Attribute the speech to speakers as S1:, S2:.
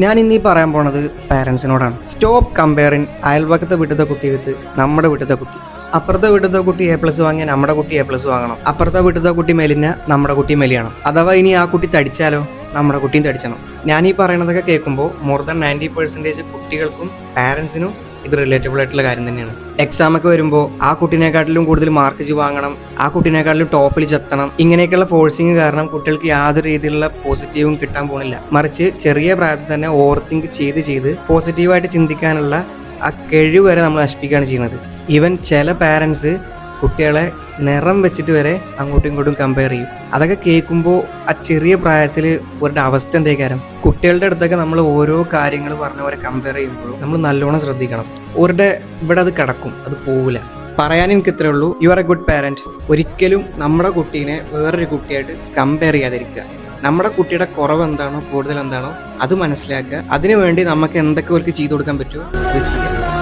S1: ഞാൻ ഇന്നീ പറയാൻ പോണത് പാരൻസിനോടാണ്. സ്റ്റോപ്പ് കമ്പയറിങ് അയൽവക്കത്തെ വീട്ടിലത്തെ കുട്ടി വിത്ത് നമ്മുടെ വീട്ടിലത്തെ കുട്ടി. അപ്പുറത്തെ വീട്ടിലത്തെ കുട്ടി A+ വാങ്ങിയ നമ്മുടെ കുട്ടി A+ വാങ്ങണം. അപ്പുറത്തെ വീട്ടിലത്തെ കുട്ടി മെലിഞ്ഞ നമ്മുടെ കുട്ടി മെലിയണം. അഥവാ ഇനി ആ കുട്ടി തടിച്ചാലോ നമ്മുടെ കുട്ടിയും തടിച്ചണം. ഞാൻ ഈ പറയണതൊക്കെ കേൾക്കുമ്പോൾ മോർ ദാൻ 90% കുട്ടികൾക്കും പാരൻസിനും ഇത് റിലേറ്റബിൾ ആയിട്ടുള്ള കാര്യം തന്നെയാണ്. എക്സാം ഒക്കെ വരുമ്പോൾ ആ കുട്ടീനെക്കാട്ടിലും കൂടുതൽ മാർക്ക് വാങ്ങണം, ആ കുട്ടീനെക്കാട്ടിലും ടോപ്പിൽ ചെത്തണം, ഇങ്ങനെയൊക്കെയുള്ള ഫോഴ്സിങ് കാരണം കുട്ടികൾക്ക് യാതൊരു രീതിയിലുള്ള പോസിറ്റീവും കിട്ടാൻ പോകുന്നില്ല. മറിച്ച് ചെറിയ പ്രായത്തിൽ തന്നെ ഓവർ തിങ്ക് ചെയ്ത് പോസിറ്റീവായിട്ട് ചിന്തിക്കാനുള്ള ആ കഴിവ് വരെ നമ്മൾ നശിപ്പിക്കുകയാണ് ചെയ്യുന്നത്. ഈവൻ ചില പാരൻസ് കുട്ടികളെ നിറം വെച്ചിട്ട് വരെ അങ്ങോട്ടും ഇങ്ങോട്ടും കമ്പയർ ചെയ്യും. അതൊക്കെ കേൾക്കുമ്പോൾ ആ ചെറിയ പ്രായത്തിൽ അവരുടെ അവസ്ഥ എന്തേക്കാരം. കുട്ടികളുടെ അടുത്തൊക്കെ നമ്മൾ ഓരോ കാര്യങ്ങൾ പറഞ്ഞ പോലെ കമ്പയർ ചെയ്യുമ്പോൾ നമ്മൾ നല്ലോണം ശ്രദ്ധിക്കണം. അവരുടെ ഇവിടെ അത് കിടക്കും, അത് പോവില്ല. പറയാൻ എനിക്ക് ഇത്രേ ഉള്ളൂ, you are A good parent. ഒരിക്കലും നമ്മുടെ കുട്ടീനെ വേറൊരു കുട്ടിയായിട്ട് കമ്പയർ ചെയ്യാതിരിക്കുക. നമ്മുടെ കുട്ടിയുടെ കുറവ് എന്താണോ കൂടുതൽ എന്താണോ അത് മനസ്സിലാക്കുക. അതിനുവേണ്ടി നമുക്ക് എന്തൊക്കെ അവർക്ക് ചെയ്തു കൊടുക്കാൻ പറ്റുമോ അത് ചെയ്യുക.